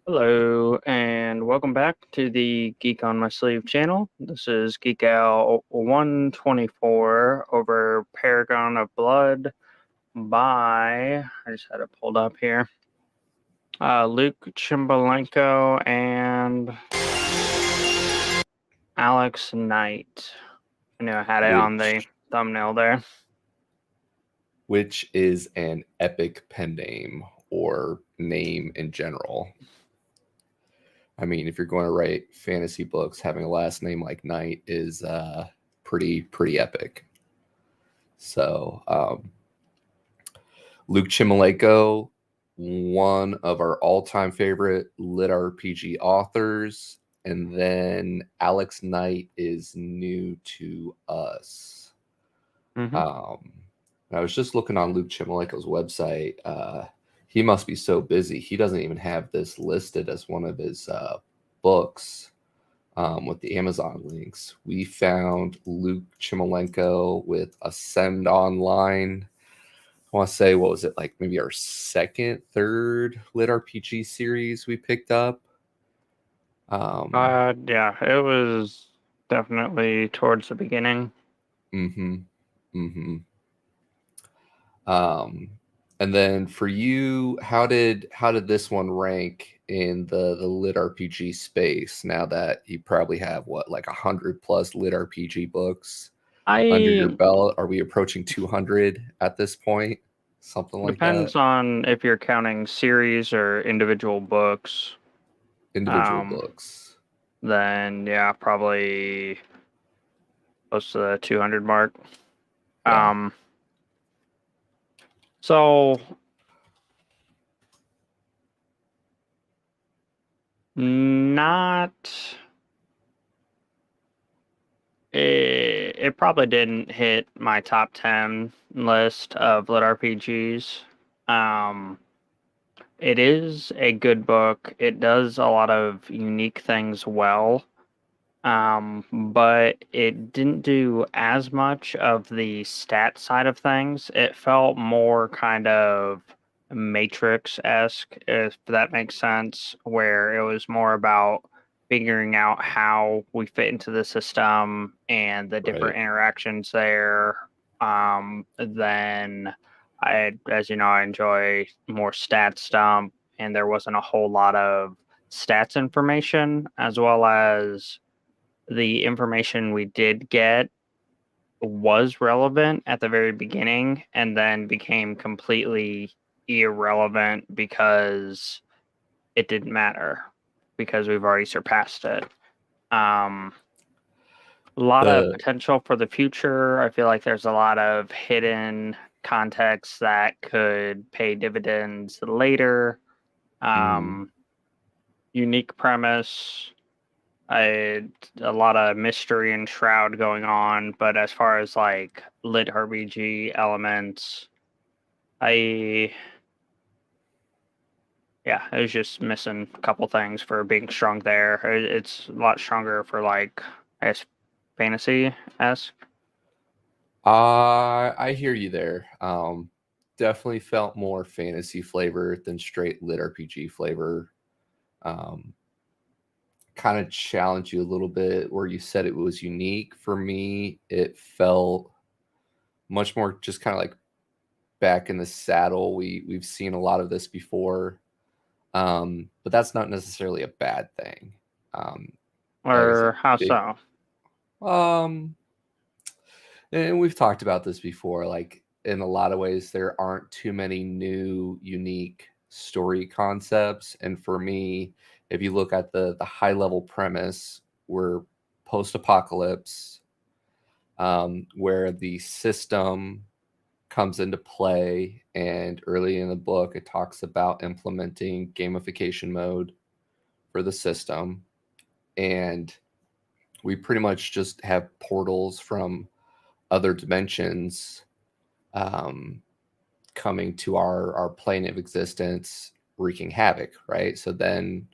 Hello, and welcome back to the Geek on My Sleeve channel. This is Geek Out 124 over Paragon of Blood by, I just had it pulled up here, Luke Chmilenko and Alex Knight. I knew I had it on the thumbnail there. Which is an epic pen name. or name in general. I mean, if you're going to write fantasy books, having a last name like Knight is pretty epic. So Luke Chmilenko, one of our all-time favorite lit RPG authors, and then Alex Knight is new to us. I was just looking on Luke Chmilenko's website. He must be so busy. He doesn't even have this listed as one of his books with the Amazon links. We found Luke Chmilenko with Ascend Online. I want to say, what was it, like maybe our second, third lit RPG series we picked up? Yeah, it was definitely towards the beginning. And then for you, how did this one rank in the lit RPG space? Now that you probably have what, like 100+ lit RPG books under your I belt, are we approaching 200 at this point? Something like that. Depends on if you're counting series or individual books. Individual books. Then yeah, probably close to the 200 mark. Yeah. So not it probably didn't hit my top 10 list of lit RPGs. It is a good book. It does a lot of unique things well. But it didn't do as much of the stat side of things. It felt more kind of Matrix-esque, if that makes sense, where it was more about figuring out how we fit into the system and the different Right. interactions there. Then as you know, I enjoy more stats dump, and there wasn't a whole lot of stats information, as well as the information we did get was relevant at the very beginning and then became completely irrelevant because it didn't matter because we've already surpassed it. A lot of The potential for the future. I feel like there's a lot of hidden context that could pay dividends later. Unique premise. I A lot of mystery and shroud going on, but as far as like lit RPG elements, I yeah, it was just missing a couple things for being strong there. It's a lot stronger for like I guess fantasy esque. I hear you there. Definitely felt more fantasy flavor than straight lit RPG flavor. Um, kind of challenge you a little bit where you said it was unique. For me, it felt much more just kind of like back in the saddle. We've seen a lot of this before, but that's not necessarily a bad thing. Like I said, Or how big. so? Um, and we've talked about this before. Like in a lot of ways, there aren't too many new, unique story concepts. And for me, if you look at the high level premise, we're post-apocalypse, where the system comes into play. And early in the book, it talks about implementing gamification mode for the system. And we pretty much just have portals from other dimensions coming to our plane of existence, wreaking havoc, right? So then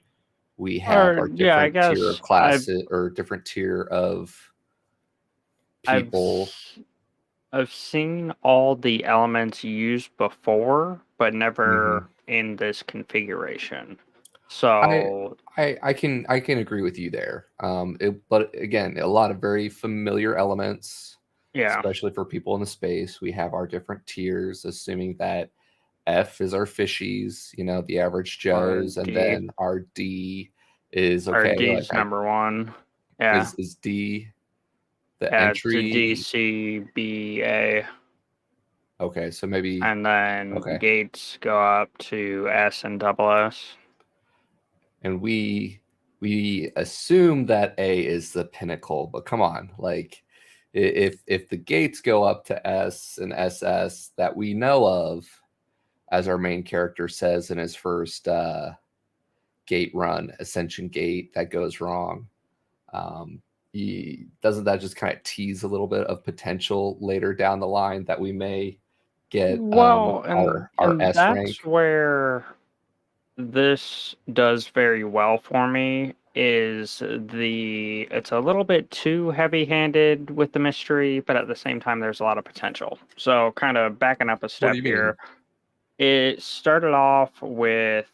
we have Or our yeah, I different tier guess of classes or different tier of I've people. I've seen all the elements used before, but Mm-hmm. never in this configuration. I, So, I can agree with you there. But again, a lot of very familiar elements, yeah, especially for people in the space. We have our different tiers, assuming that F is our fishies, the average or Joes, and D, then our D is or okay. Like D's number one. Yeah, is D the yeah, it's a D, entry? C, B, A. Okay, so maybe and then okay. gates go up to S and double S. And we assume that A is the pinnacle, but come on, like if the gates go up to S and SS that we know of, as our main character says in his first gate run, Ascension Gate, that goes wrong. Doesn't that just kind of tease a little bit of potential later down the line that we may get Well, our and S that's rank? where this does very well for me is it's a little bit too heavy-handed with the mystery, but at the same time there's a lot of potential. So kind of backing up a What do step you here, mean? it started off with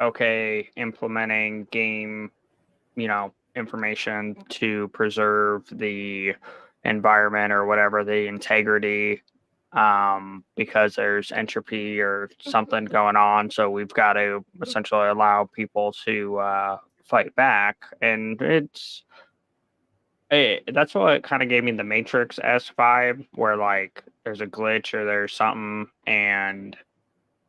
okay, implementing game, information to preserve the environment or whatever, the integrity, because there's entropy or something going on. So we've got to essentially allow people to fight back. And that's what kind of gave me the Matrix S vibe, where like there's a glitch or there's something and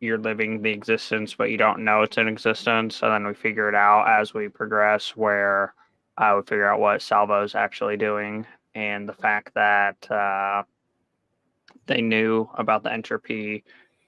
you're living the existence, but you don't know it's in existence. And then we figure it out as we progress, where we figure out what Salvo's actually doing, and the fact that they knew about the entropy,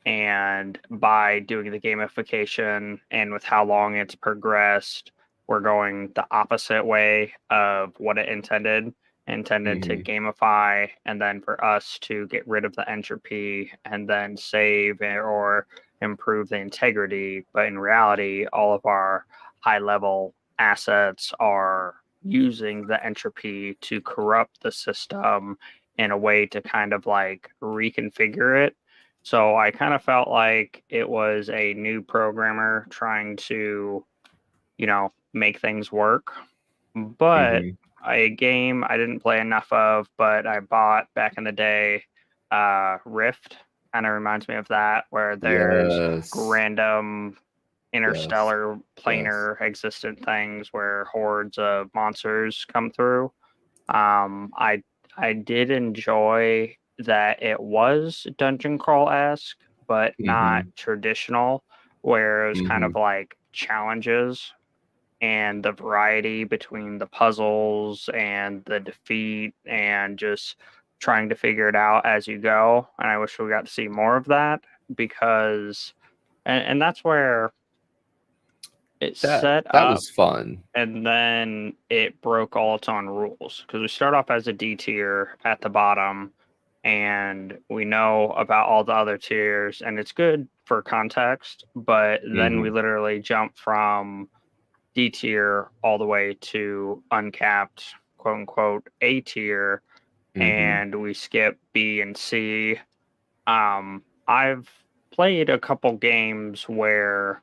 and by doing the gamification and with how long it's progressed, we're going the opposite way of what it intended to Hmm. gamify, and then for us to get rid of the entropy and then save or improve the integrity. But in reality, all of our high level assets are using the entropy to corrupt the system in a way to kind of like reconfigure it. So I kind of felt like it was a new programmer trying to, make things work. But Hmm. a game I didn't play enough of, but I bought back in the day, Rift. Kind of reminds me of that, where there's Yes. random Yes. interstellar Yes. planar existent things where hordes of monsters come through. um, I I did enjoy that it was dungeon crawl-esque, but not Hmm. traditional, where it was kind of Hmm. like challenges and the variety between the puzzles and the defeat and just trying to figure it out as you go. And I wish we got to see more of that, because and that's where it set That up was fun. and then it broke all its own rules, because we start off as a D tier at the bottom, and we know about all the other tiers, and it's good for context. But then we Hmm. literally jump from D tier all the way to uncapped, quote unquote, A tier, Hmm. and we skip B and C. I've played a couple games where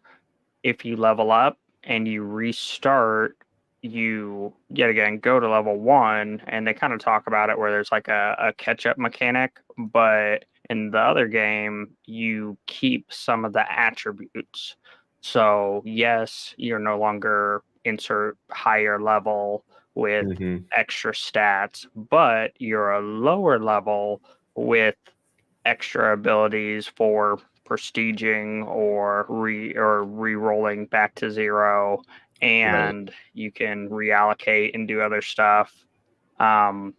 if you level up and you restart, you yet again go to level one, and they kind of talk about it where there's like a catch up mechanic. But in the other game, you keep some of the attributes. So, yes, you're no longer insert higher level with Hmm. extra stats, but you're a lower level with extra abilities for prestiging or re-rolling back to zero, Right. and you can reallocate and do other stuff. Um,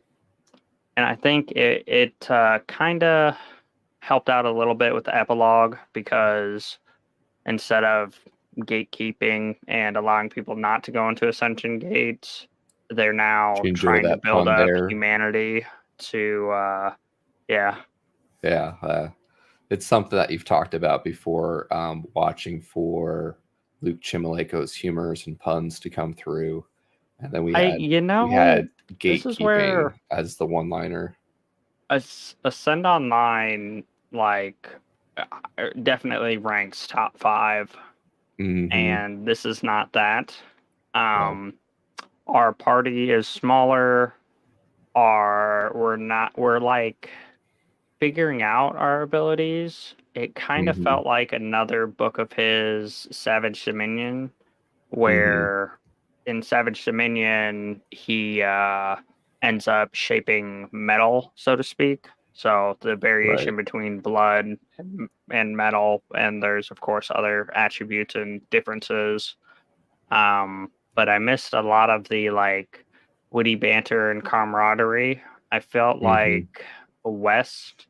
and I think it kind of helped out a little bit with the epilogue, because instead of gatekeeping and allowing people not to go into Ascension Gates, they're Did now you enjoy trying to that build pun up there? humanity to, yeah. Yeah. It's something that you've talked about before, watching for Luke Chmilenko's humors and puns to come through. And then I, we had this is where gatekeeping as the one liner. Ascend Online, like, definitely ranks top five, Hmm. and this is not that. Right. Um, our party is smaller. We're like figuring out our abilities. It kind of Hmm. felt like another book of his, Savage Dominion, Hmm. where in Savage Dominion he ends up shaping metal, so to speak. So the Right. variation between blood and metal, and there's of course other attributes and differences. But I missed a lot of the like witty banter and camaraderie. I felt Hmm. like West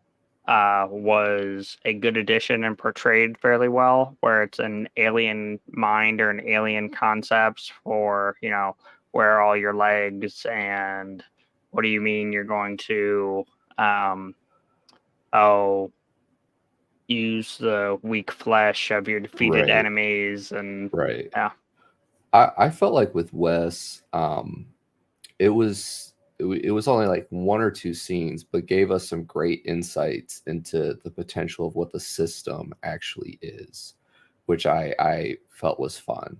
was a good addition and portrayed fairly well, where it's an alien mind or an alien concepts for, where are all your legs and what do you mean you're going to um oh use the weak flesh of your defeated Right. enemies and Right. yeah. I felt like with Wes, it was it was only like one or two scenes, but gave us some great insights into the potential of what the system actually is, which I felt was fun.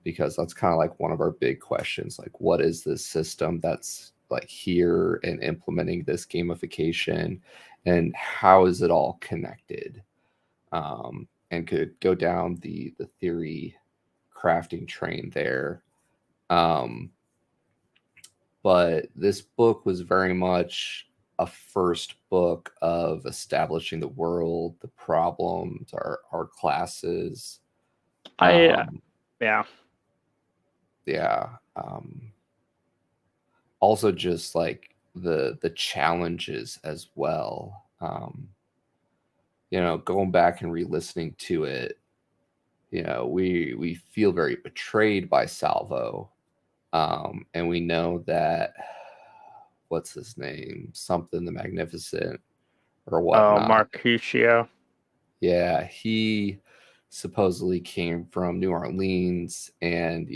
Because that's kind of like one of our big questions, like what is this system that's like here and implementing this gamification, and how is it all connected? And could go down the theory crafting train there. Um, but this book was very much a first book of establishing the world, the problems, our classes. I Um, yeah. yeah. Also, just like the challenges as well. Going back and re-listening to it, we feel very betrayed by Salvo, and we know that what's his name, something the Magnificent or Oh, whatnot. Marcusio. Yeah, he supposedly came from New Orleans, and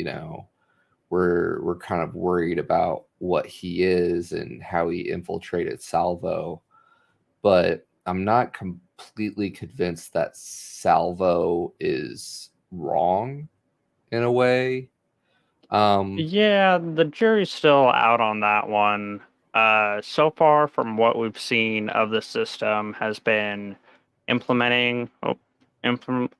we're kind of worried about what he is and how he infiltrated Salvo. But I'm not completely convinced that Salvo is wrong in a way. Um, Yeah, the jury's still out on that one. So far from what we've seen of the system has been implementing implement,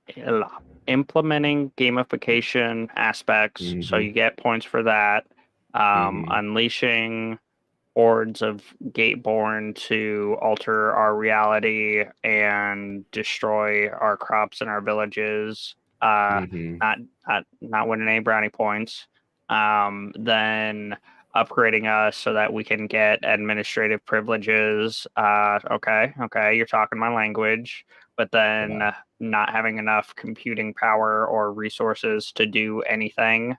implementing gamification aspects, so mhm, you get points for that. mhm, Unleashing hordes of Gateborn to alter our reality and destroy our crops and our villages. Uh, mhm, not winning any brownie points. Then upgrading us so that we can get administrative privileges. Okay, you're talking my language, but then yeah, not having enough computing power or resources to do anything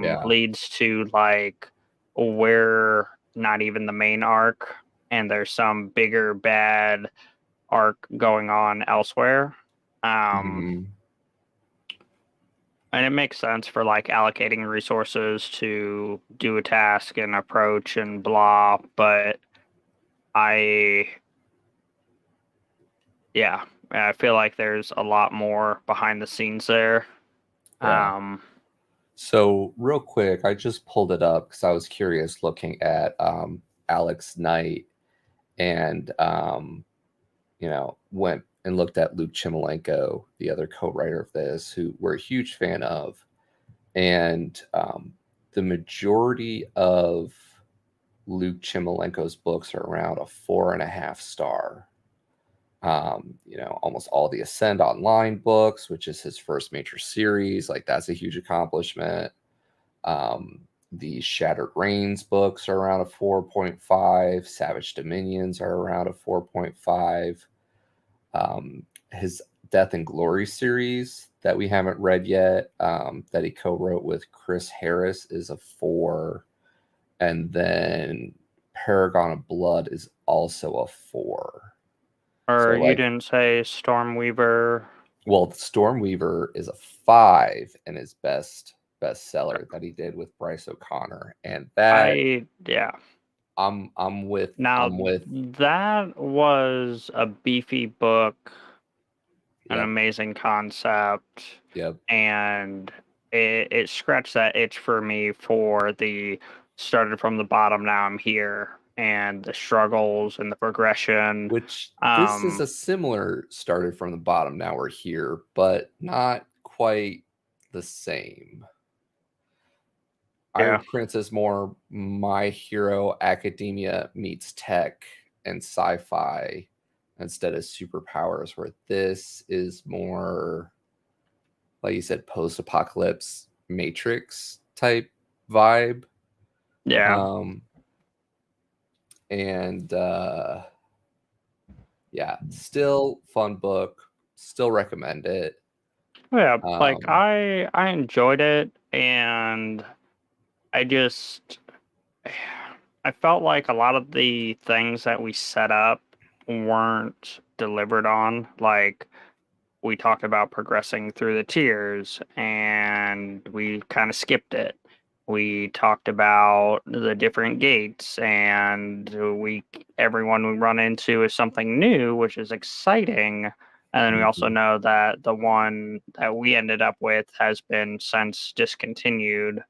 yeah, leads to like we're not even the main arc and there's some bigger bad arc going on elsewhere. Um, mhm, and it makes sense for like allocating resources to do a task and approach and blah, but I, yeah, I feel like there's a lot more behind the scenes there. yeah. Um, So real quick, I just pulled it up because I was curious looking at Alex Knight, and went and looked at Luke Chmilenko, the other co-writer of this, who we're a huge fan of. And the majority of Luke Chmilenko's books are around a 4.5 star. Almost all the Ascend Online books, which is his first major series, like that's a huge accomplishment. Um, the Shattered Reigns books are around a 4.5. Savage Dominions are around a 4.5. His Death and Glory series that we haven't read yet, that he co-wrote with Chris Harris, is a 4. And then Paragon of Blood is also a 4. or So you like, didn't say Stormweaver. well, Stormweaver is a 5 in his bestseller that he did with Bryce O'Connor, and that Yeah. I'm Now with. that was a beefy book, an Yep, amazing concept, yep. and it scratched that itch for me for the started from the bottom, now I'm here, and the struggles and the progression. Which this is Um, a similar started from the bottom. Now we're here, but not quite the same. I yeah. would print this more My Hero Academia meets tech, and sci-fi instead of superpowers, where this is more, like you said, post-apocalypse Matrix type vibe. Yeah. And yeah, still fun book. Still recommend it. Yeah, like I enjoyed it, and I just I felt like a lot of the things that we set up weren't delivered on. Like we talked about progressing through the tiers and we kind of skipped it. We talked about the different gates and we everyone we run into is something new, which is exciting. And then we also Mhm. know that the one that we ended up with has been since discontinued,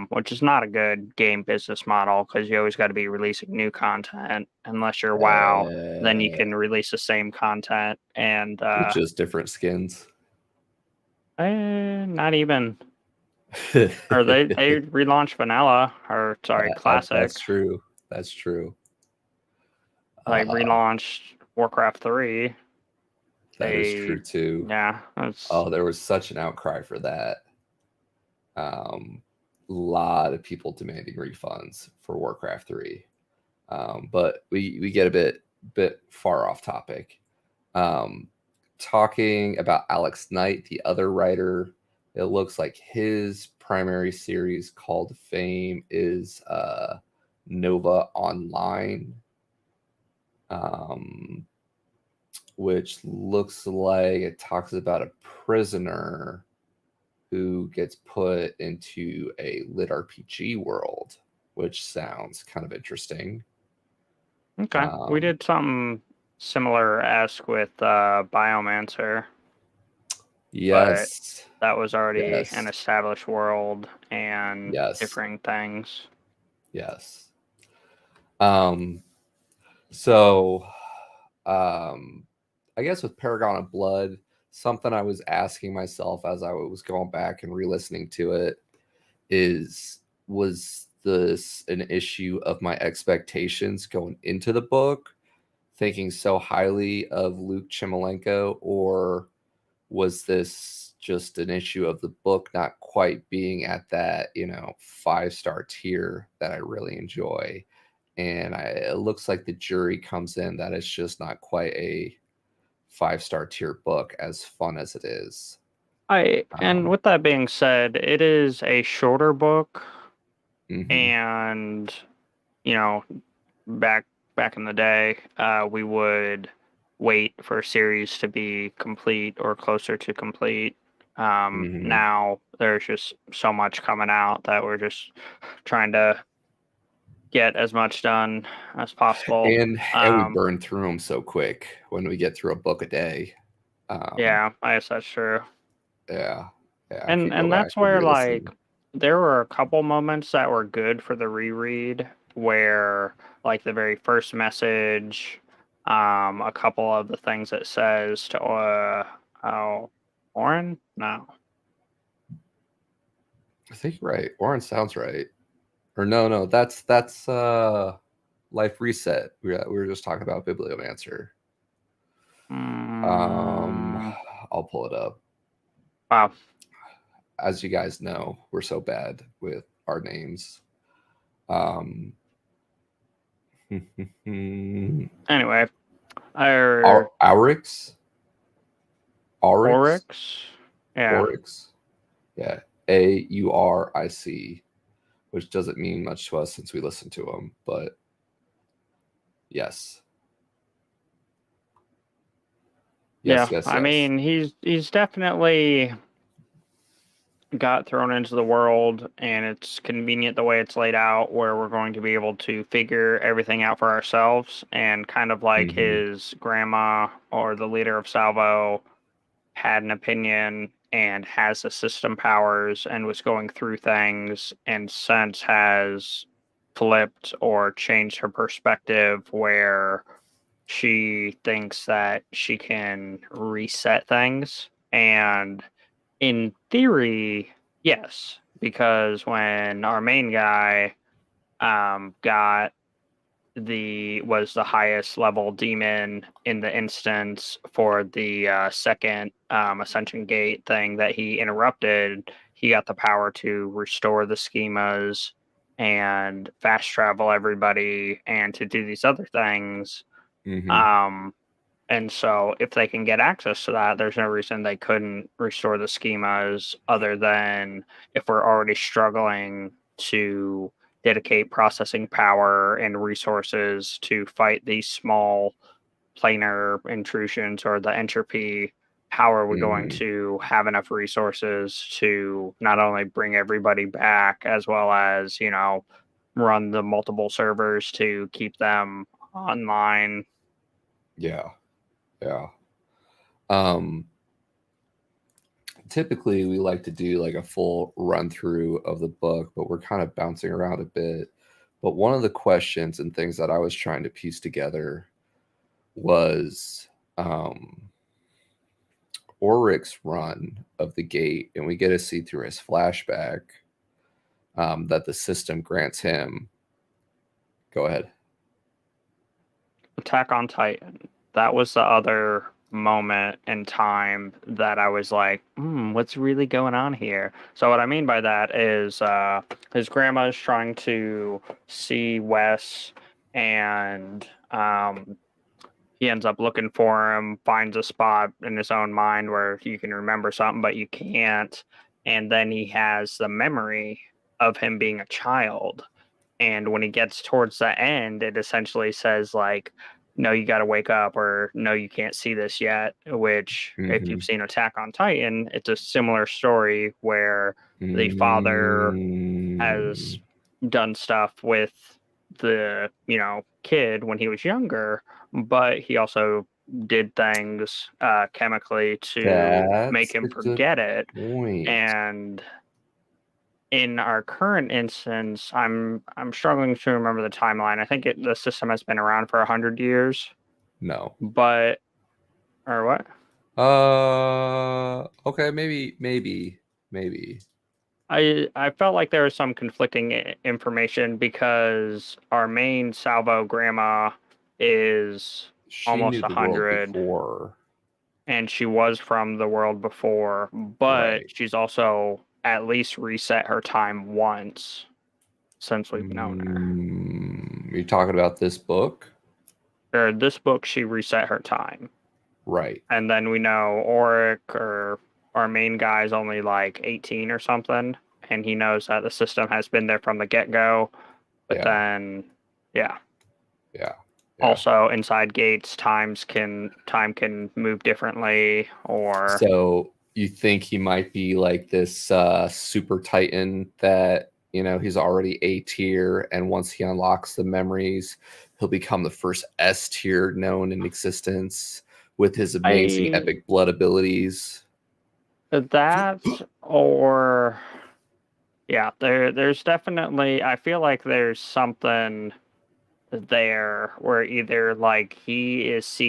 which is not a good game business model because you always got to be releasing new content. Unless you're WoW, then you can release the same content and With just different skins. not even. Or they relaunched vanilla, or sorry, That's classic. true. That's true. Like relaunched Warcraft 3. That is They true too. Yeah, that's Oh, there was such an outcry for that. A lot of people demanding refunds for Warcraft 3. But we get a bit far off topic. Um, Talking about Alex Knight, the other writer, it looks like his primary series called Fame is Nova Online, um, which looks like it talks about a prisoner who gets put into a lit RPG world, which sounds kind of interesting. okay. We did something similar esque with Biomancer, but Yes, that was already an yes, established world and yes, differing things. yes. Um, so, um, I guess with Paragon of Blood, something I was asking myself as I was going back and re-listening to it is, was this an issue of my expectations going into the book, thinking so highly of Luke Chmilenko, or was this just an issue of the book not quite being at that, 5-star tier that I really enjoy? And it looks like the jury comes in that it's just not quite a 5-star tier book, as fun as it is. And with that being said, it is a shorter book, Mhm, and you know, back back in the day, we would wait for a series to be complete or closer to complete. mhm. Now there's just so much coming out that we're just trying to get as much done as possible. And we burn through them so quick when we get through a book a day. Um, Yeah, I guess that's true. yeah, yeah, I And could go and back that's and where like re-listen. there were a couple moments that were good for the reread where like the very first message, a couple of the things it says to oh Oren? No. I think you're right. Orange sounds right. Or no, that's Life Reset. We were just talking about Bibliomancer. Um, Mm, I'll pull it up. wow. As you guys know, we're so bad with our names. Um, Anyway, or Aurix, Aurix, Oryx. Yeah. Aurix. Yeah, Auric, which doesn't mean much to us since we listen to them, but yes, Yeah. yes, yes, I yes. mean he's definitely got thrown into the world, and it's convenient the way it's laid out where we're going to be able to figure everything out for ourselves, and kind of like Hmm. his grandma or the leader of Salvo had an opinion and has the system powers and was going through things and since has flipped or changed her perspective where she thinks that she can reset things. And in theory, yes, because when our main guy got was the highest level demon in the instance for the second Ascension Gate thing that he interrupted. He got the power to restore the schemas and fast travel everybody and to do these other things. Mm-hmm. And so if they can get access to that, there's no reason they couldn't restore the schemas other than if we're already struggling to dedicate processing power and resources to fight these small planar intrusions or the entropy. How are we going Mm-hmm. to have enough resources to not only bring everybody back as well as, run the multiple servers to keep them online? Yeah. Yeah. Um, Typically we like to do like a full run through of the book, but we're kind of bouncing around a bit. But one of the questions and things that I was trying to piece together was Ulrich's run of the gate, and we get to see through his flashback that the system grants him. Go ahead. Attack on Titan. That was the other moment in time that I was like, what's really going on here? So what I mean by that is his grandma is trying to see Wes, and he ends up looking for him, finds a spot in his own mind where you can remember something, but you can't. And then he has the memory of him being a child. And when he gets towards the end, it essentially says like, no, you got to wake up, or no, you can't see this yet, which if Mm-hmm. you've seen Attack on Titan, it's a similar story where the father has Mm, done stuff with the, kid when he was younger, but he also did things chemically to make that's him a good forget it. point. And in our current instance, I'm struggling to remember the timeline. I think the system has been around for 100 years, No. but or what? Okay, maybe. I felt like there was some conflicting information because our main Salvo grandma is She almost knew a the world hundred, before. and she was from the world before, but Right. she's also at least reset her time once since we've known her. You're talking about this book? Or this book, she reset her time. Right. And then we know Auric, or our main guy, is only like 18 or something, and he knows that the system has been there from the get-go. But Yeah. then, yeah. Yeah. Yeah. Also, inside gates, time can move differently, or So you think he might be like this super titan that, he's already A tier, and once he unlocks the memories, he'll become the first S tier known in existence with his amazing I epic blood abilities. that or yeah, there's definitely, I feel like there's something there where either like he's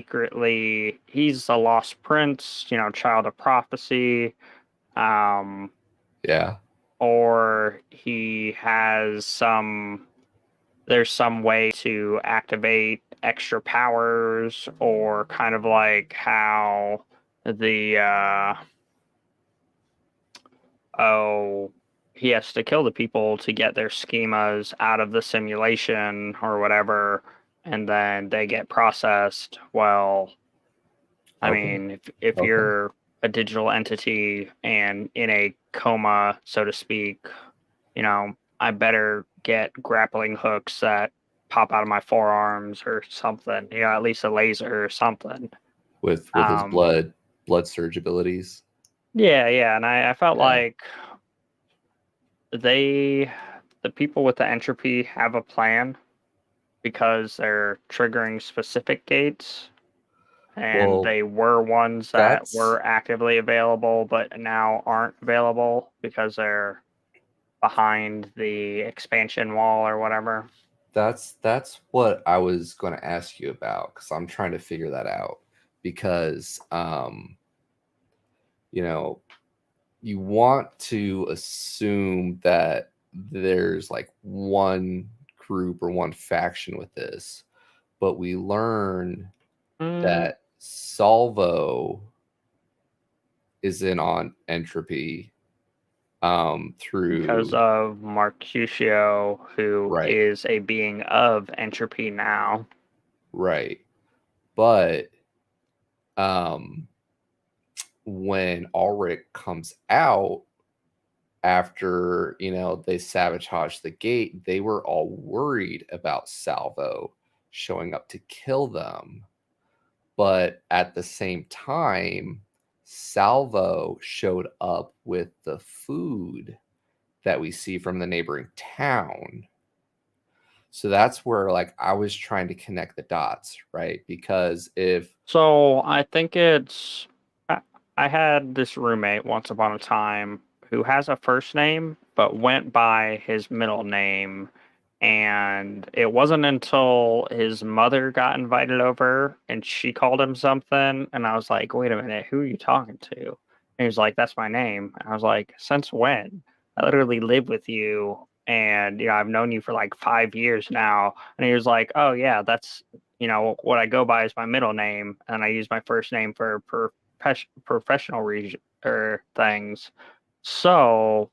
a lost prince, child of prophecy, um, Yeah. or he has there's some way to activate extra powers, or kind of like how the oh, he has to kill the people to get their schemas out of the simulation or whatever, and then they get processed. Well, I Okay. mean, if Okay. you're a digital entity and in a coma, so to speak, I better get grappling hooks that pop out of my forearms or something, at least a laser or something. With his Um, blood surge abilities. yeah, yeah. And I felt Yeah. like they, the people with the entropy, have a plan because they're triggering specific gates, and Well, they were ones that that's were actively available but now aren't available because they're behind the expansion wall or whatever. that's what I was going to ask you about, because I'm trying to figure that out, because you know you want to assume that there's like one group or one faction with this, but we learn Mm, that Salvo is in on entropy because through of Mercutio, who right, is a being of entropy now. right. But um when Ulrich comes out after, they sabotage the gate, they were all worried about Salvo showing up to kill them. But at the same time, Salvo showed up with the food that we see from the neighboring town. So that's where like I was trying to connect the dots, right? Because if So I think I had this roommate once upon a time who has a first name but went by his middle name. And it wasn't until his mother got invited over and she called him something. And I was like, wait a minute, who are you talking to? And he was like, that's my name. And I was like, since when? I literally live with you. And, I've known you for like 5 years now. And he was like, oh, yeah, that's, what I go by is my middle name. And I use my first name for professional or things. So,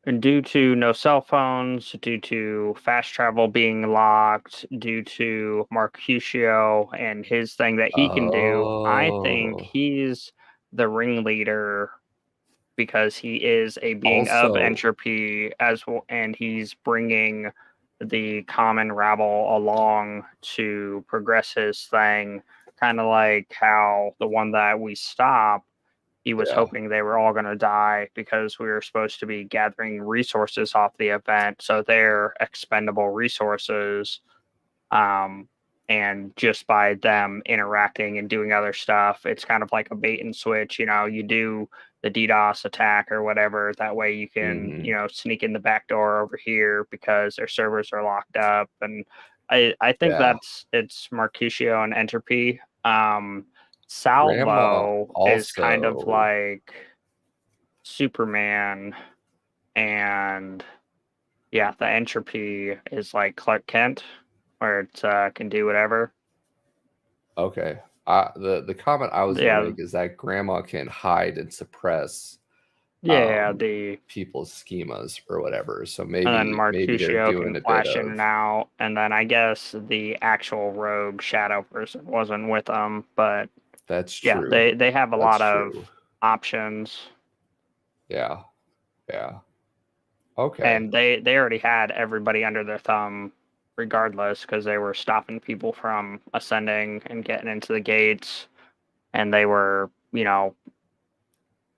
and due to no cell phones, due to fast travel being locked, due to Mercutio and his thing that he can do, I think oh, he's the ringleader because he is a being of also, entropy as well, and he's bringing the common rabble along to progress his thing, kind of like how the one that we stopped, he was yeah. hoping they were all going to die because we were supposed to be gathering resources off the event. So they're expendable resources. Um, and just by them interacting and doing other stuff, it's kind of like a bait and switch. You do the DDoS attack or whatever. That way you can, Hmm. sneak in the back door over here because their servers are locked up. And I think Yeah. it's Mercutio and Entropy. Grandma Salvo is kind of also, like Superman, and yeah, the Entropy is like Clark Kent, where it can do whatever. okay. The comment I was gonna Yeah, make is that grandma can hide and suppress yeah, um the people's schemas or whatever. So and then maybe they're Mercutio doing can a bit flash in of and out, and then I guess the actual rogue shadow person wasn't with them, but that's yeah, true. they have a That's lot of true. options, Yeah. Yeah. Okay. and they already had everybody under their thumb regardless because they were stopping people from ascending and getting into the gates, and they were,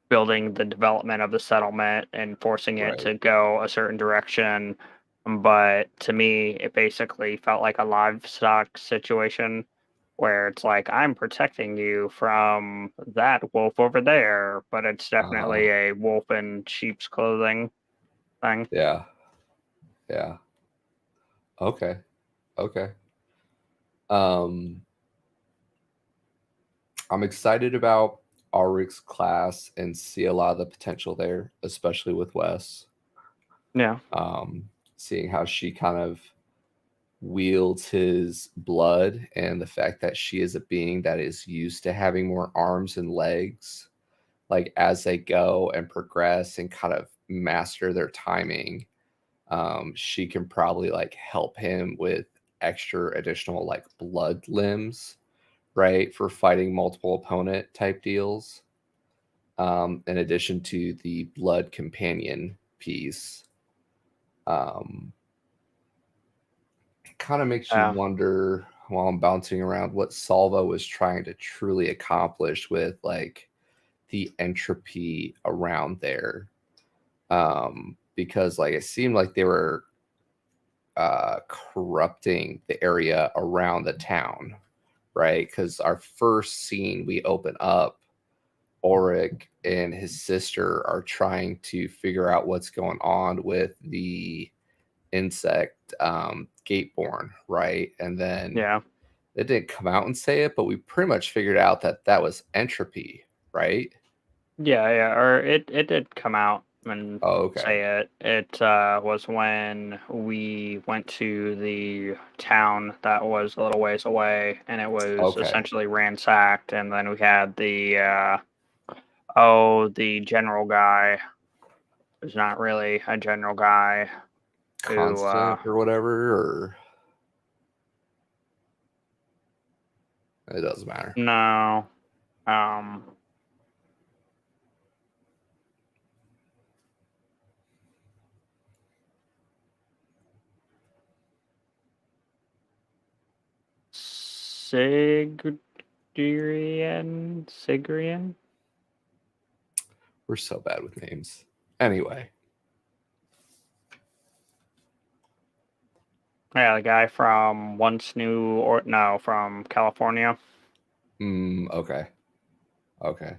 building the development of the settlement and forcing it Right. to go a certain direction. But to me, it basically felt like a livestock situation where it's like, I'm protecting you from that wolf over there, but it's Uh-huh. definitely a wolf in sheep's clothing thing. Yeah. Yeah. Okay. Okay. Um I'm excited about Ulrich's class and see a lot of the potential there, especially with Wes. Yeah. Seeing how she kind of wields his blood and the fact that she is a being that is used to having more arms and legs, like as they go and progress and kind of master their timing, she can probably like help him with extra additional like blood limbs, right, for fighting multiple opponent type deals, in addition to the blood companion piece. um, Kind of makes you Yeah. wonder while I'm bouncing around what Salvo was trying to truly accomplish with like the entropy around there. Because like it seemed like they were corrupting the area around the town, right? Because our first scene, we open up, Auric and his sister are trying to figure out what's going on with the insect gateborn, right? And then Yeah. it didn't come out and say it, but we pretty much figured out that that was entropy, right? Yeah. Yeah. Or it did come out. and Oh, okay. say it. It was when we went to the town that was a little ways away, and it was Okay. essentially ransacked. And then we had the the general guy, who's not really a general guy, who Constant or whatever, or it doesn't matter. no, um, Sigrian. We're so bad with names. Anyway. Yeah, the guy from Once New or no, from California. Okay. Okay.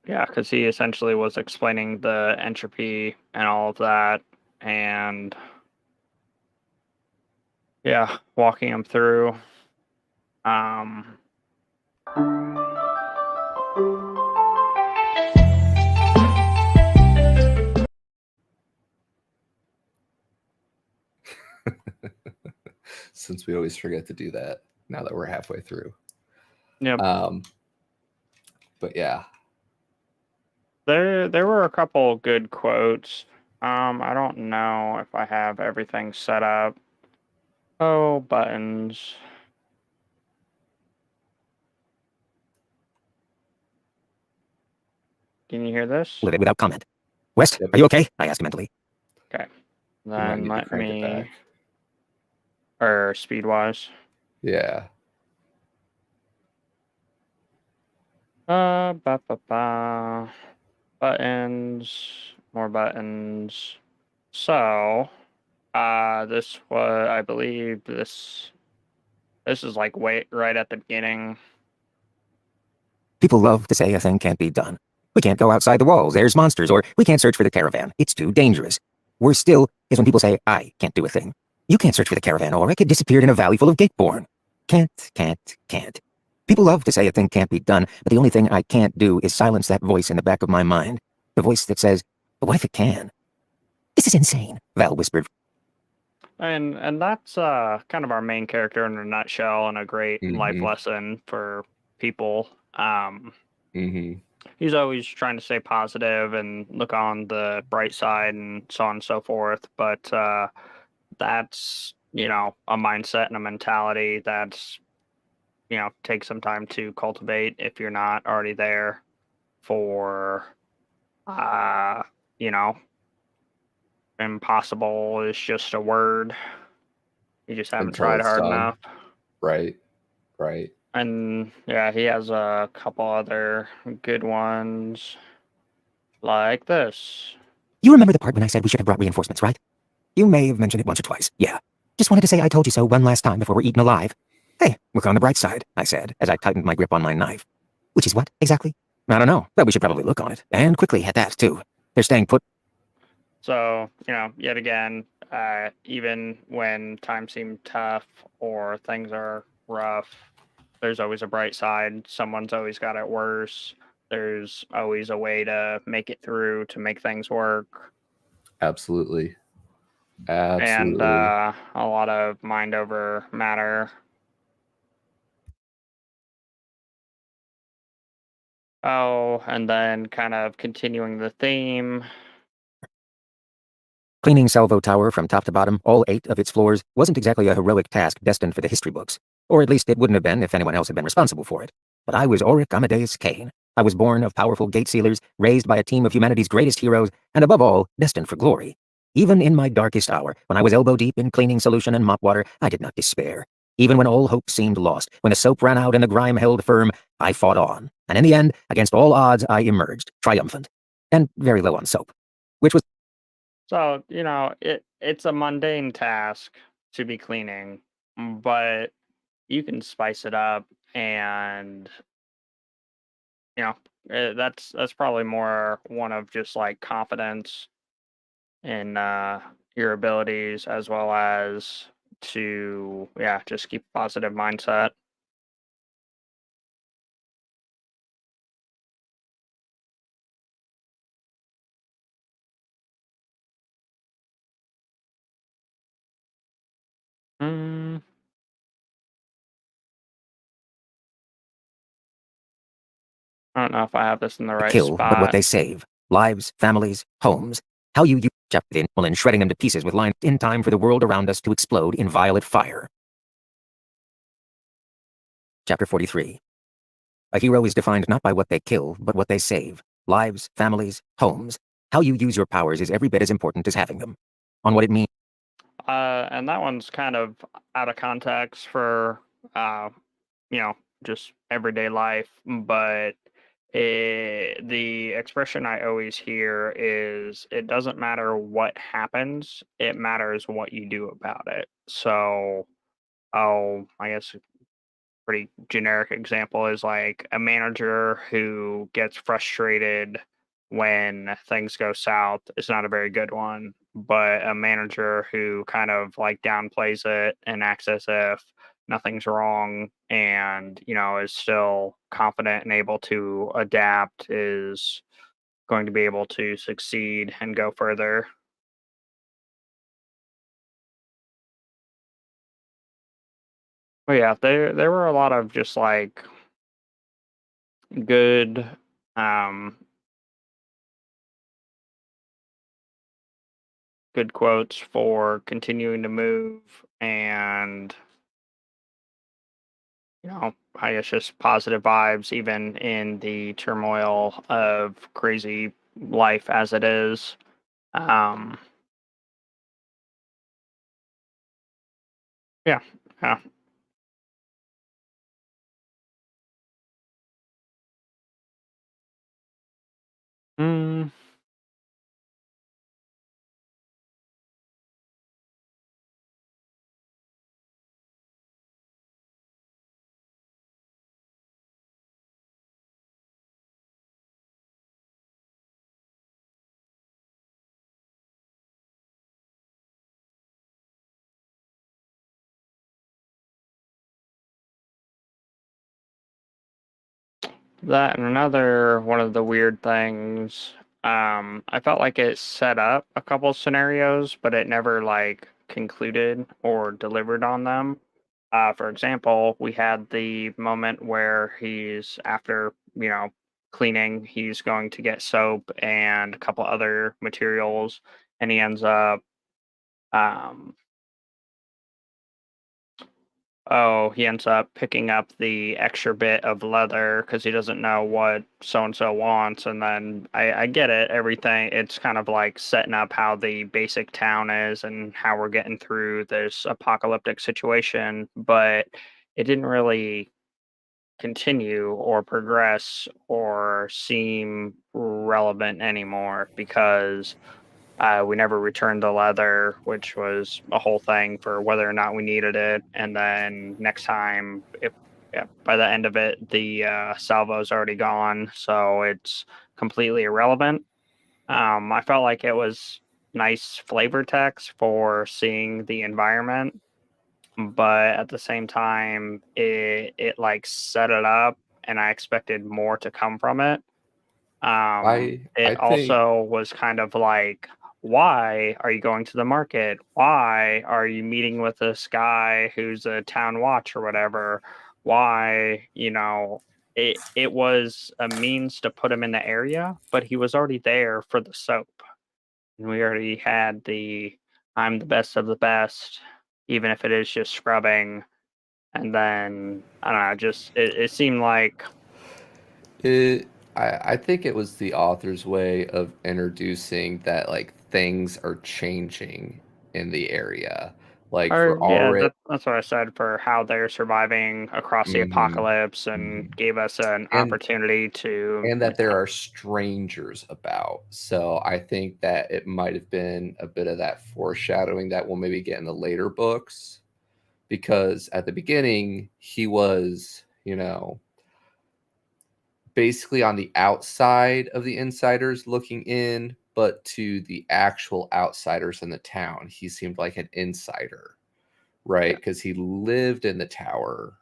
Yeah, because he essentially was explaining the entropy and all of that, and yeah, walking him through. Um, Since we always forget to do that now that we're halfway through. yep. But yeah. There were a couple good quotes. I don't know if I have everything set up. Oh, buttons. Can you hear this? Live it without comment. West, Yep. are you okay? I asked mentally. Okay. You might Then need to let crank it me, back. or speed-wise. Yeah. Ba, ba, ba. Buttons, more buttons. So, this was, I believe this is like right at the beginning. People love to say a thing can't be done. We can't go outside the walls, there's monsters, or we can't search for the caravan, it's too dangerous. Worse still is when people say, I can't do a thing. You can't search for the caravan, or it could disappear in a valley full of gateborn. Can't. People love to say a thing can't be done, but the only thing I can't do is silence that voice in the back of my mind. The voice that says, but what if it can? This is insane, Val whispered. And that's kind of our main character in a nutshell, and a great life lesson for people. He's always trying to stay positive and look on the bright side and so on and so forth. But that's, a mindset and a mentality that's, takes some time to cultivate if you're not already there for, uh, you know, impossible is just a word. You just haven't Until tried it's hard done. enough. Right. And yeah, he has a couple other good ones like this. You remember the part when I said we should have brought reinforcements, right? You may have mentioned it once or twice. Yeah. Just wanted to say I told you so one last time before we're eaten alive. Hey, look on the bright side, I said, as I tightened my grip on my knife. Which is what, exactly? I don't know, but we should probably look on it. And quickly at that, too. They're staying put. So, yet again, even when times seem tough or things are rough, there's always a bright side. Someone's always got it worse. There's always a way to make it through, to make things work. Absolutely. And a lot of mind over matter. Oh, and then kind of continuing the theme. Cleaning Salvo Tower from top to bottom, all 8 of its floors, wasn't exactly a heroic task destined for the history books. Or at least it wouldn't have been if anyone else had been responsible for it. But I was Auric Amadeus Kane. I was born of powerful gate sealers, raised by a team of humanity's greatest heroes, and above all, destined for glory. Even in my darkest hour, when I was elbow deep in cleaning solution and mop water, I did not despair. Even when all hope seemed lost, when the soap ran out and the grime held firm, I fought on. And in the end, against all odds, I emerged, triumphant. And very low on soap. Which was So, it's a mundane task to be cleaning, but you can spice it up, and that's probably more one of just like confidence in your abilities, as well as to just keep a positive mindset. I don't know if I have this in the right Kill, but what spot. they save. Lives, families, homes. How you use in and shredding them to pieces with lines in time for the world around us to explode in violet fire. Chapter 43. A hero is defined not by what they kill, but what they save. Lives, families, homes. How you use your powers is every bit as important as having them. On what it means. And that one's kind of out of context for, uh, you know, just everyday life. But the expression I always hear is, it doesn't matter what happens, it matters what you do about it. So, I guess pretty generic example is like a manager who gets frustrated when things go south is not a very good one, but a manager who kind of like downplays it and acts as if nothing's wrong and, is still confident and able to adapt is going to be able to succeed and go further. But yeah, there were a lot of just like good um good quotes for continuing to move and I guess just positive vibes even in the turmoil of crazy life as it is. um yeah, yeah. Mm, that and another one of the weird things, I felt like it set up a couple scenarios but it never like concluded or delivered on them. For example, we had the moment where he's after, cleaning, he's going to get soap and a couple other materials, and he ends up, um, he ends up picking up the extra bit of leather because he doesn't know what so and so wants. And then I get it, everything. It's kind of like setting up how the basic town is and how we're getting through this apocalyptic situation, but it didn't really continue or progress or seem relevant anymore because we never returned the leather, which was a whole thing for whether or not we needed it. And then next time, if yeah, by the end of it, the salvo's already gone, so it's completely irrelevant. I felt like it was nice flavor text for seeing the environment, but at the same time it like set it up and I expected more to come from it. I It think also was kind of like, why are you going to the market? Why are you meeting with this guy who's a town watch or whatever? Why, it was a means to put him in the area, but he was already there for the soap. And we already had the I'm the best of the best, even if it is just scrubbing. And then I don't know, just it seemed like it. I think it was the author's way of introducing that like things are changing in the area. Like or for yeah, already, that's what I said for how they're surviving across the hmm apocalypse and gave us an and opportunity to that there are strangers about. So I think that it might have been a bit of that foreshadowing that we'll maybe get in the later books, because at the beginning he was, basically on the outside of the insiders looking in, but to the actual outsiders in the town, he seemed like an insider, right? Because he lived in the tower.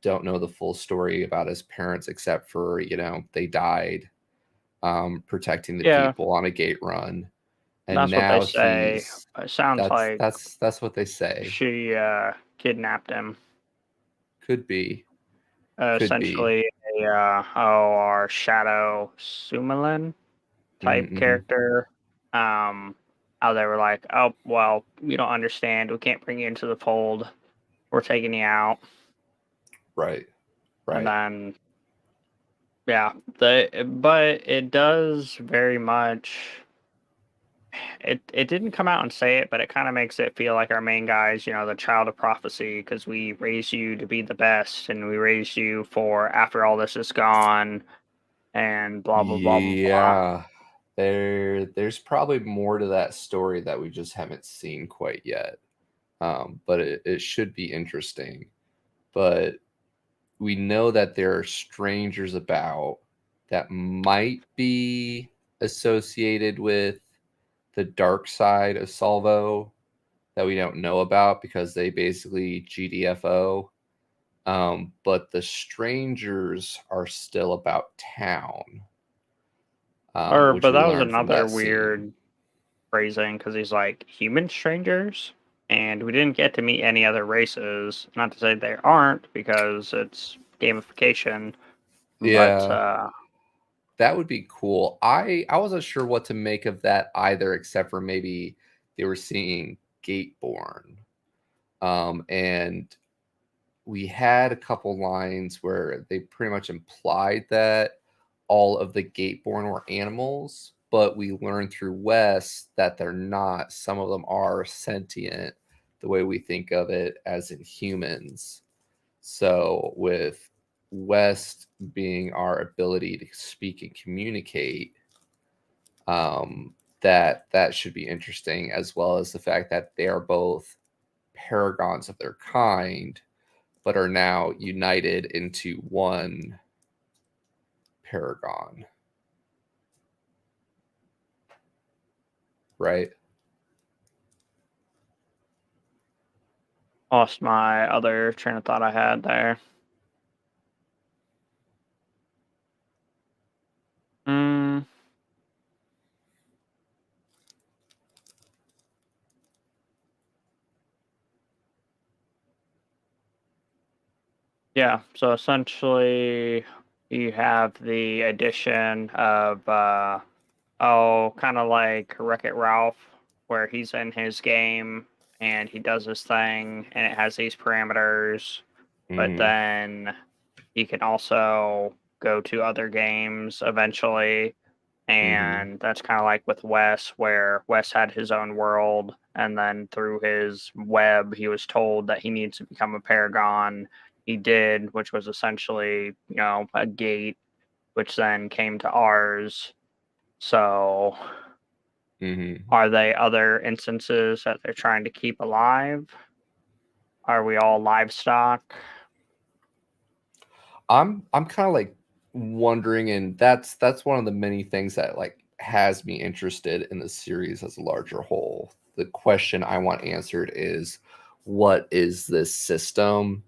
Don't know the full story about his parents except for, they died protecting the yeah, people on a gate run. And that's what they now say. he's It sounds that's like that's what they say. she kidnapped him. Could be. Could be. essentially our Shadow Sumelin type Mm-hmm. character. How they were like, oh well, you don't understand. We can't bring you into the fold. We're taking you out. Right. And Right. then yeah, but it does very much. It didn't come out and say it, but it kind of makes it feel like our main guy's, the child of prophecy, because we raised you to be the best, and we raised you for after all this is gone, and blah blah blah blah blah. Yeah. There's probably more to that story that we just haven't seen quite yet. But it should be interesting. But we know that there are strangers about that might be associated with the dark side of Salvo that we don't know about because they basically GDFO. But the strangers are still about town, which But we that was learned from another that scene. weird phrasing, because he's like human strangers, and we didn't get to meet any other races. Not to say they aren't, because it's gamification, but Yeah, that would be cool. I wasn't sure what to make of that either, except for maybe they were seeing Gateborn. And we had a couple lines where they pretty much implied that all of the Gateborn were animals, but we learned through Wes that they're not. Some of them are sentient, the way we think of it as in humans. So with West being our ability to speak and communicate, that should be interesting, as well as the fact that they are both paragons of their kind, but are now united into one paragon. Right? lost my other train of thought I had there. Mm, yeah, so essentially you have the addition of kind of like Wreck-It Ralph, where he's in his game and he does his thing and it has these parameters, but Mm-hmm. then he can also go to other games eventually. Mm-hmm. And that's kind of like with Wes, where Wes had his own world, and then through his web, he was told that he needs to become a paragon. He did, which was essentially, a gate, which then came to ours. So, Mm-hmm. are they other instances that they're trying to keep alive? Are we all livestock? I'm kind of like wondering, and that's one of the many things that like has me interested in the series as a larger whole. The question I want answered is, what is this system,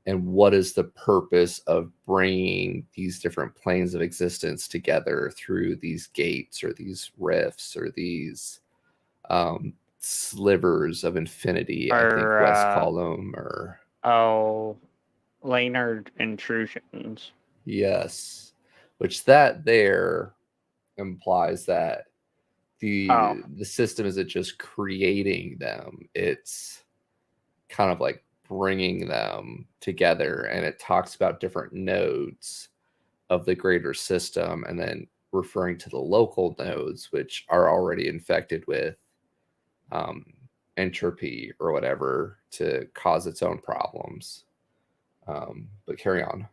and what is the purpose of bringing these different planes of existence together through these gates or these rifts or these slivers of infinity, I think Or, West call them, or oh, Laner intrusions? yes, which that there implies that Oh, the system isn't just creating them, it's kind of like bringing them together, and it talks about different nodes of the greater system and then referring to the local nodes which are already infected with um, entropy or whatever to cause its own problems. But carry on.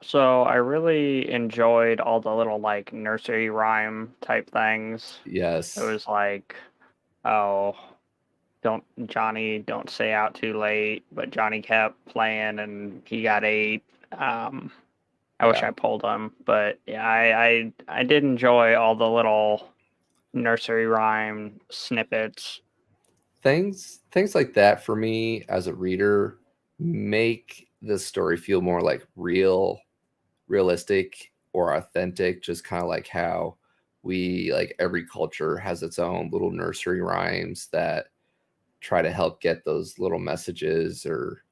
so I really enjoyed all the little like nursery rhyme type things. It Yes. was like, oh, don't stay out too late, but Johnny kept playing and he got 8. I wish Yeah. I pulled him, but yeah, I did enjoy all the little nursery rhyme snippets. Things like that for me as a reader make the story feel more like realistic or authentic, just kind of like how we like every culture has its own little nursery rhymes that try to help get those little messages or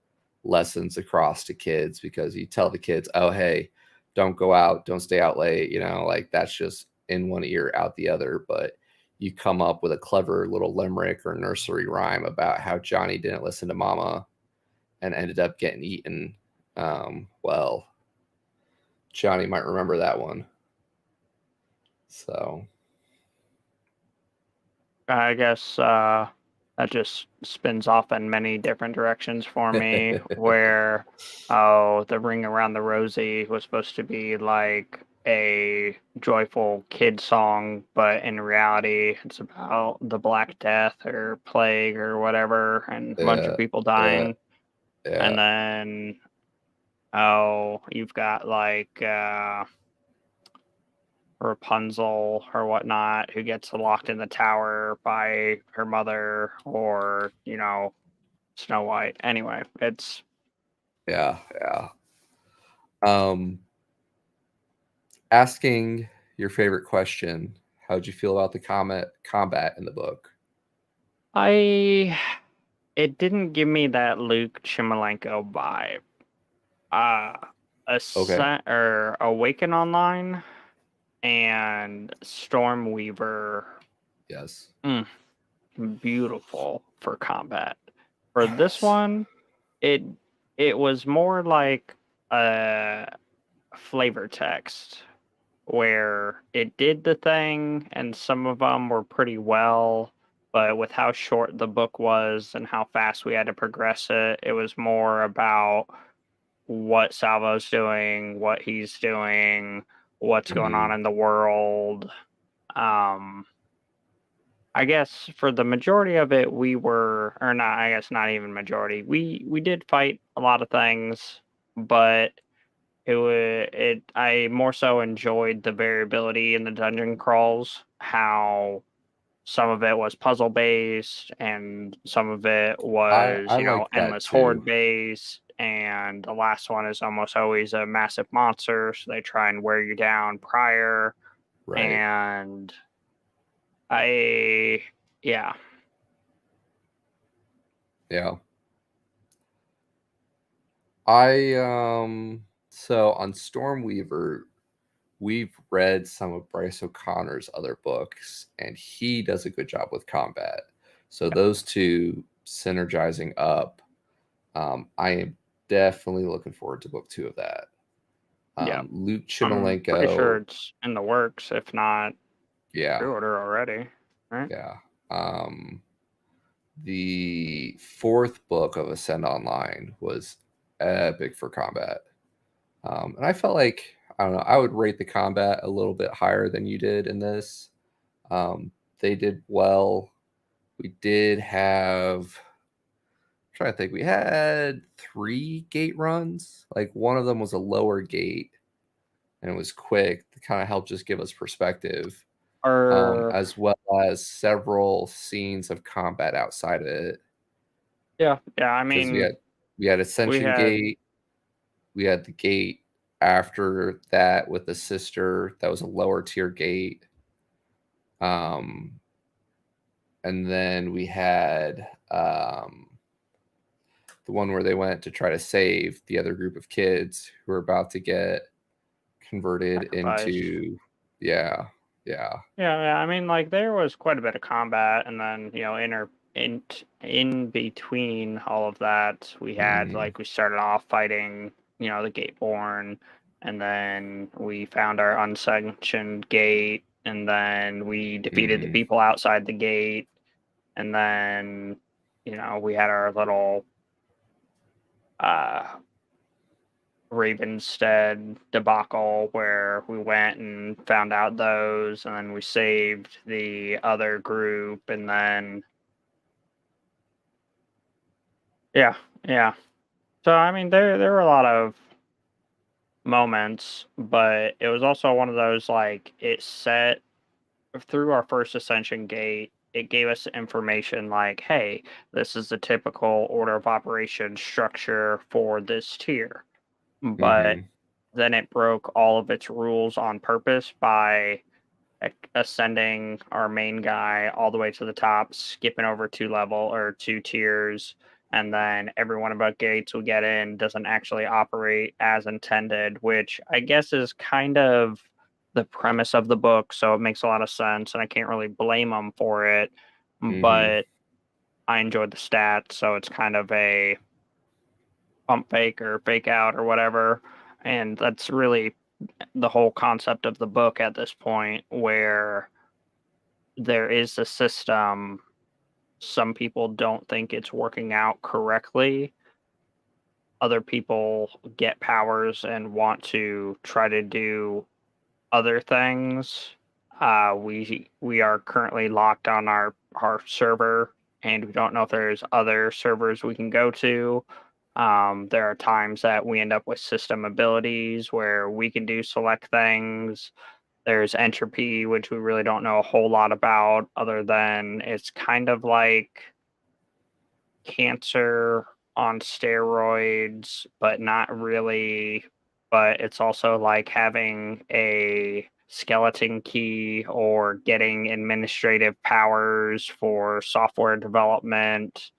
lessons across to kids, because you tell the kids, oh, hey, don't go out, don't stay out late, like that's just in one ear, out the other. But you come up with a clever little limerick or nursery rhyme about how Johnny didn't listen to Mama and ended up getting eaten. Well, Johnny might remember that one. So I guess that just spins off in many different directions for me. Where, the Ring Around the Rosie was supposed to be like a joyful kid song, but in reality, it's about the Black Death or plague or whatever, and a bunch of people yeah, dying. And yeah. then, you've got like Rapunzel or whatnot, who gets locked in the tower by her mother, or Snow White. Anyway, it's Yeah. Asking your favorite question, how'd you feel about the combat in the book? it didn't give me that Luke Chmilenko vibe. Okay. Or Awaken Online and Stormweaver, Yes. beautiful for combat. For this Yes. one, it was more like a flavor text, where it did the thing, and some of them were pretty well, but with how short the book was and how fast we had to progress it, it was more about what Salvo's doing, what he's doing, what's going on Mhm. in the world. Um, I guess for the majority of it, we were, or not, I guess not even majority. We did fight a lot of things, but I more so enjoyed the variability in the dungeon crawls, how some of it was puzzle based and some of it was, I like that endless too. horde based, and the last one is almost always a massive monster, so they try and wear you down prior. Right. And I yeah. Yeah. I so on Stormweaver, we've read some of Bryce O'Connor's other books, and he does a good job with combat. So those two synergizing up, I am definitely looking forward to book 2 of that. Yeah. Luke I'm pretty sure Chmilenko, it's in the works, if not yeah, pre-order already, right? yeah. The 4th book of Ascend Online was epic for combat. And I felt like, I don't know, I would rate the combat a little bit higher than you did in this. They did well. We did have, I'm trying to think, we had 3 gate runs. Like one of them was a lower gate and it was quick to kind of help just give us perspective, Or as well as several scenes of combat outside of it. yeah, I Because mean, we had we Ascension had Gate, we had the gate after that with the sister that was a lower tier gate. Um, and then we had the one where they went to try to save the other group of kids who were about to get converted sacrifice. into, yeah. Yeah, I mean, like there was quite a bit of combat, and then in between all of that, we had Mhm. like we started off fighting, the Gateborn, and then we found our unsanctioned gate, and then we defeated the Mhm. people outside the gate, and then we had our little uh Ravenstead debacle, where we went and found out those, and then we saved the other group, and then yeah, yeah. So I mean, there were a lot of moments, but it was also one of those, like, it set through our first ascension gate. It gave us information like, hey, this is the typical order of operation structure for this tier, but Mhm. then it broke all of its rules on purpose by ascending our main guy all the way to the top, skipping over 2 tiers, and then every one of our gates we get in doesn't actually operate as intended, which I guess is kind of the premise of the book, so it makes a lot of sense, and I can't really blame them for it. Mm-hmm. But I enjoyed the stats, so it's kind of a pump fake or fake out or whatever, and that's really the whole concept of the book at this point, where there is a system. Some people don't think it's working out correctly. Other people get powers and want to try to do other things. We are currently locked on our server, and we don't know if there's other servers we can go to. There are times that we end up with system abilities where we can do select things. There's entropy, which we really don't know a whole lot about, other than it's kind of like cancer on steroids, but not really. But it's also like having a skeleton key or getting administrative powers for software development.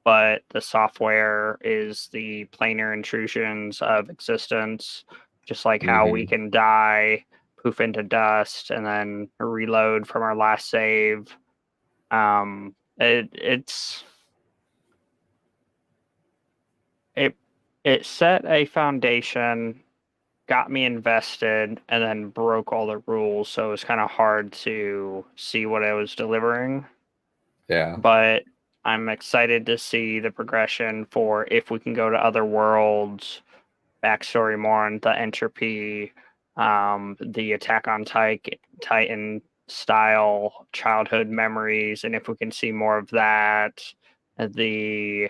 But the software is the planar intrusions of existence, just like how we Mm-hmm. can die, poof into dust, and then reload from our last save. It's it it set a foundation, got me invested, and then broke all the rules, so it was kind of hard to see what I was delivering. Yeah. But I'm excited to see the progression for if we can go to other worlds, backstory more on the entropy, the Attack on Titan style childhood memories, and if we can see more of that, the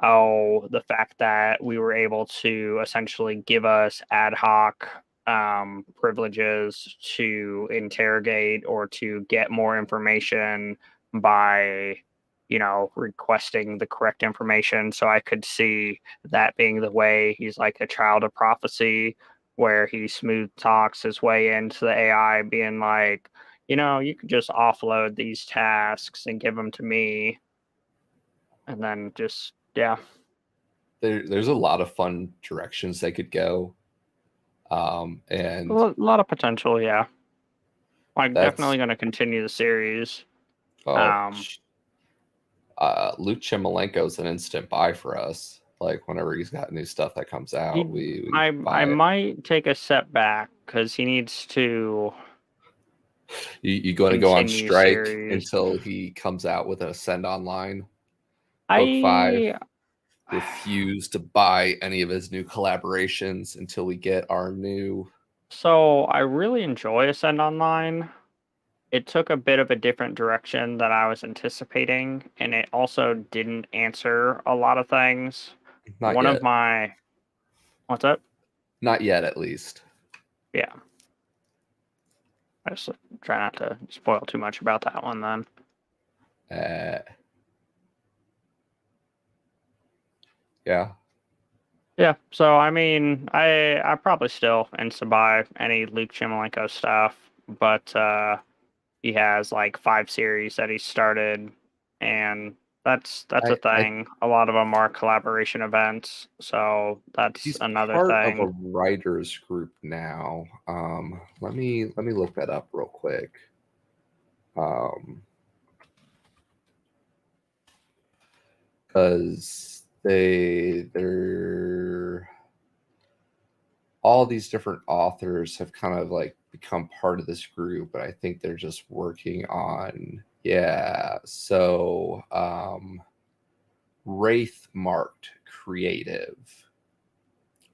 the fact that we were able to essentially give us ad hoc privileges to interrogate or to get more information by, requesting the correct information. So I could see that being the way he's like a child of prophecy, where he smooth talks his way into the AI, being like, you could just offload these tasks and give them to me, and then just, yeah. There's a lot of fun directions they could go. A And lot of potential, yeah. I'm definitely that's going to continue the series. oh, Um, Luke Chmilenko is an instant buy for us. Like whenever he's got new stuff that comes out, he, we I buy it. might take a step back because he needs to You going to go on continue strike series. until he comes out with an Ascend Online book 5. I Refuse to buy any of his new collaborations until we get our new. so I really enjoy Ascend Online. It took a bit of a different direction than I was anticipating, and it also didn't answer a lot of things. Not One of yet. my What's up? Not yet, at least. Yeah. I just try not to spoil too much about that one then. Uh, yeah. Yeah, so I mean, I probably still insta buy any Luke Chmilenko stuff, but he has like 5 series that he started, and that's a I thing. A lot of them are collaboration events, so that's He's another part of a thing. writers group now. Let me look that up real quick. Because they're all these different authors have kind of like become part of this group, but I think they're just working on so Wraith Marked Creative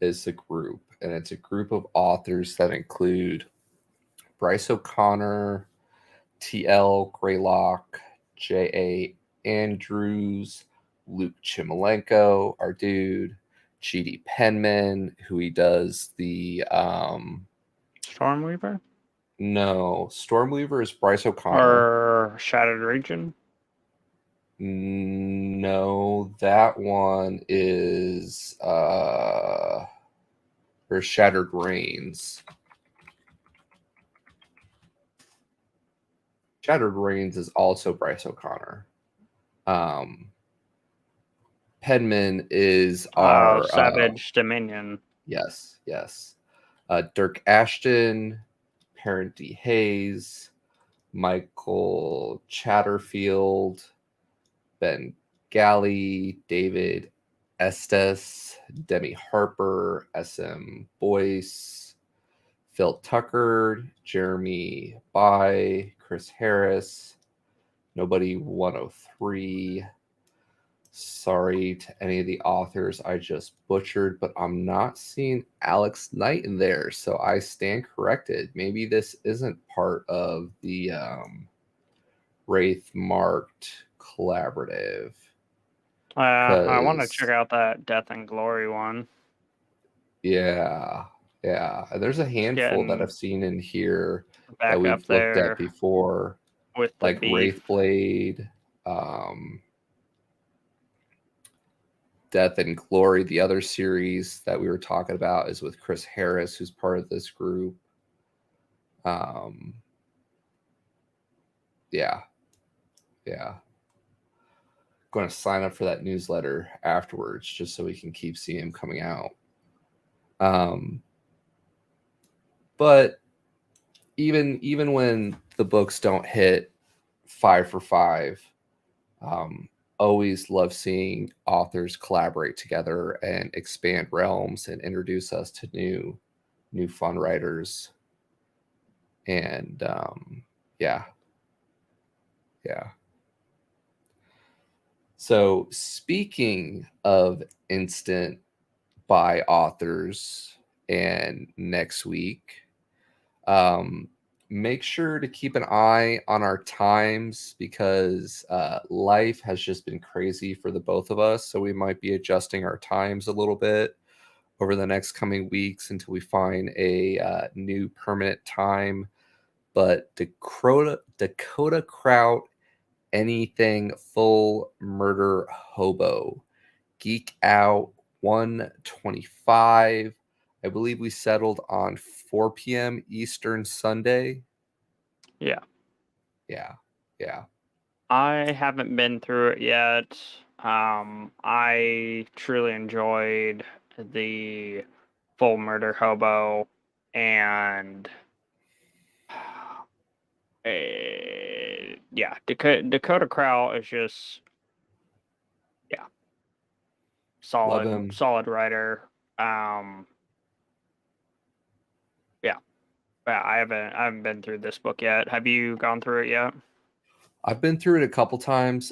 is the group, and it's a group of authors that include Bryce O'Connor, T.L. Greylock, J.A. Andrews, Luke Chmilenko, our dude, G.D. Penman, who he does the Stormweaver no, Stormweaver is Bryce O'Connor. or Shattered Region? No, that one is or Shattered Reigns. Shattered Reigns is also Bryce O'Connor. penman is our Savage Dominion. yes. Dirk Ashton, Parent D. Hayes, Michael Chatterfield, Ben Galley, David Estes, Demi Harper, SM Boyce, Phil Tucker, Jeremy By, Chris Harris, Nobody 103. Sorry to any of the authors I just butchered, but I'm not seeing Alex Knight in there, so I stand corrected. Maybe this isn't part of the Wraith Marked collaborative. I want to check out that Death and Glory one. Yeah. There's a handful that I've seen in here that we've looked at before, with like Wraithblade, Death and Glory. The other series that we were talking about is with Chris Harris, who's part of this group. Yeah. Going to sign up for that newsletter afterwards just so we can keep seeing him coming out. But even when the books don't hit 5 for 5, always love seeing authors collaborate together and expand realms and introduce us to new fun writers. And yeah. So speaking of instant buy authors, and next week, make sure to keep an eye on our times, because life has just been crazy for the both of us. So we might be adjusting our times a little bit over the next coming weeks until we find a new permanent time. But Dakota Kraut, Anything Full Murder Hobo, Geek Out 125. I believe we settled on 4 p.m. Eastern Sunday. Yeah. I haven't been through it yet. I truly enjoyed the Full Murder Hobo, and Dakota Kraut is just solid writer. I haven't been through this book yet. Have you gone through it yet? I've been through it a couple times.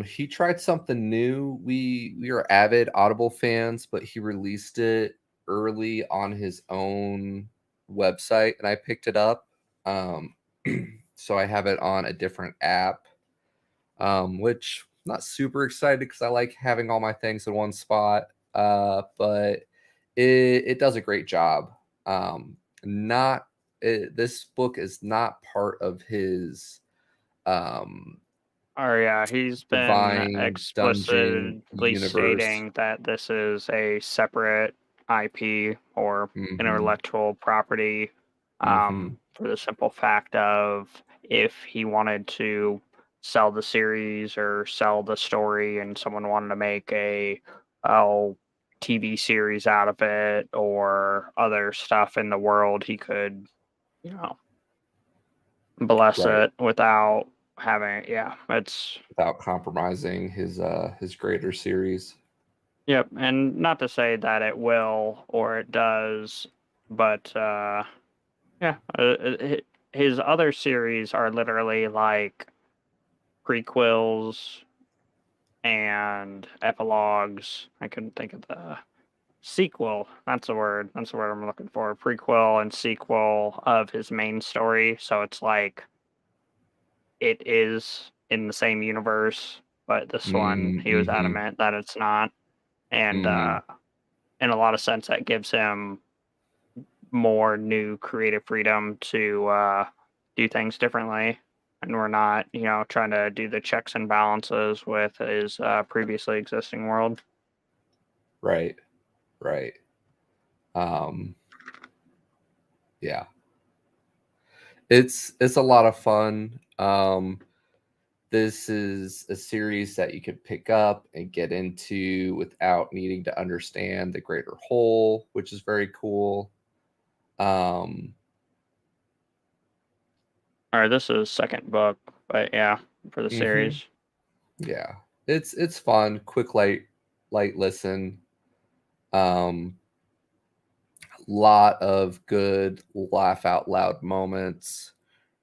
He tried something new. We are avid Audible fans, but he released it early on his own website, and I picked it up. So I have it on a different app, which I'm not super excited because I like having all my things in one spot. But it does a great job. This book is not part of his he's Divine been Dungeon explicitly universe. stating that this is a separate IP or intellectual property, for the simple fact of, if he wanted to sell the series or sell the story and someone wanted to make a TV series out of it or other stuff in the world, he could, bless it without having it's without compromising his greater series. Yep, and not to say that it will or it does, but his other series are literally like prequels and epilogues. I couldn't think of the sequel. That's the word. That's the word I'm looking for. Prequel and sequel of his main story. So it's like it is in the same universe, but this one he was adamant that it's not. And in a lot of sense, that gives him more new creative freedom to do things differently. And we're not, trying to do the checks and balances with his previously existing world. Right. Yeah. It's a lot of fun. this is a series that you can pick up and get into without needing to understand the greater whole, which is very cool. All right, this is second book, but yeah, for the series. Yeah, it's fun, quick, light listen. Lot of good laugh out loud moments.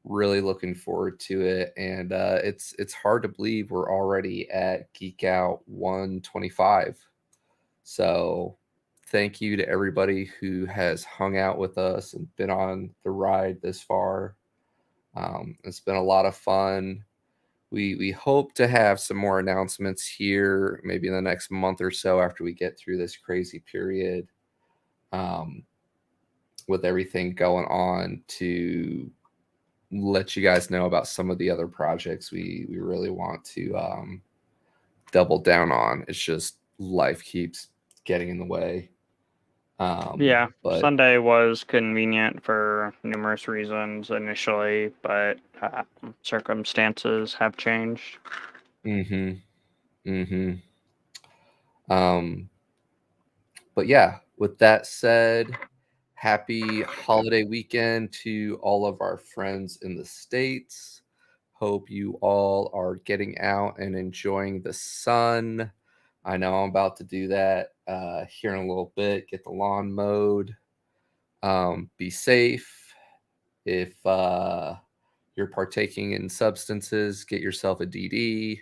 Really looking forward to it, and it's hard to believe we're already at Geek Out 125. So thank you to everybody who has hung out with us and been on the ride this far. It's been a lot of fun. We hope to have some more announcements here maybe in the next month or so after we get through this crazy period, with everything going on, to let you guys know about some of the other projects we really want to double down on. It's just life keeps getting in the way. Yeah, But Sunday was convenient for numerous reasons initially, but circumstances have changed. but yeah, with that said, happy holiday weekend to all of our friends in the States. Hope you all are getting out and enjoying the sun. I know I'm about to do that here in a little bit, get the lawn mowed. Be safe. If you're partaking in substances, get yourself a DD.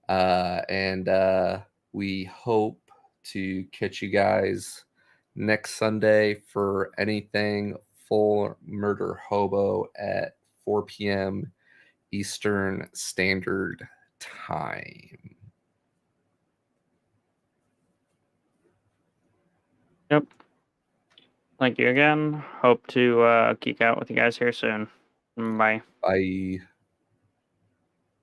And we hope to catch you guys next Sunday for anything Full Murder Hobo at 4 p.m. Eastern Standard Time. Yep. Thank you again. Hope to geek out with you guys here soon. Bye. Bye.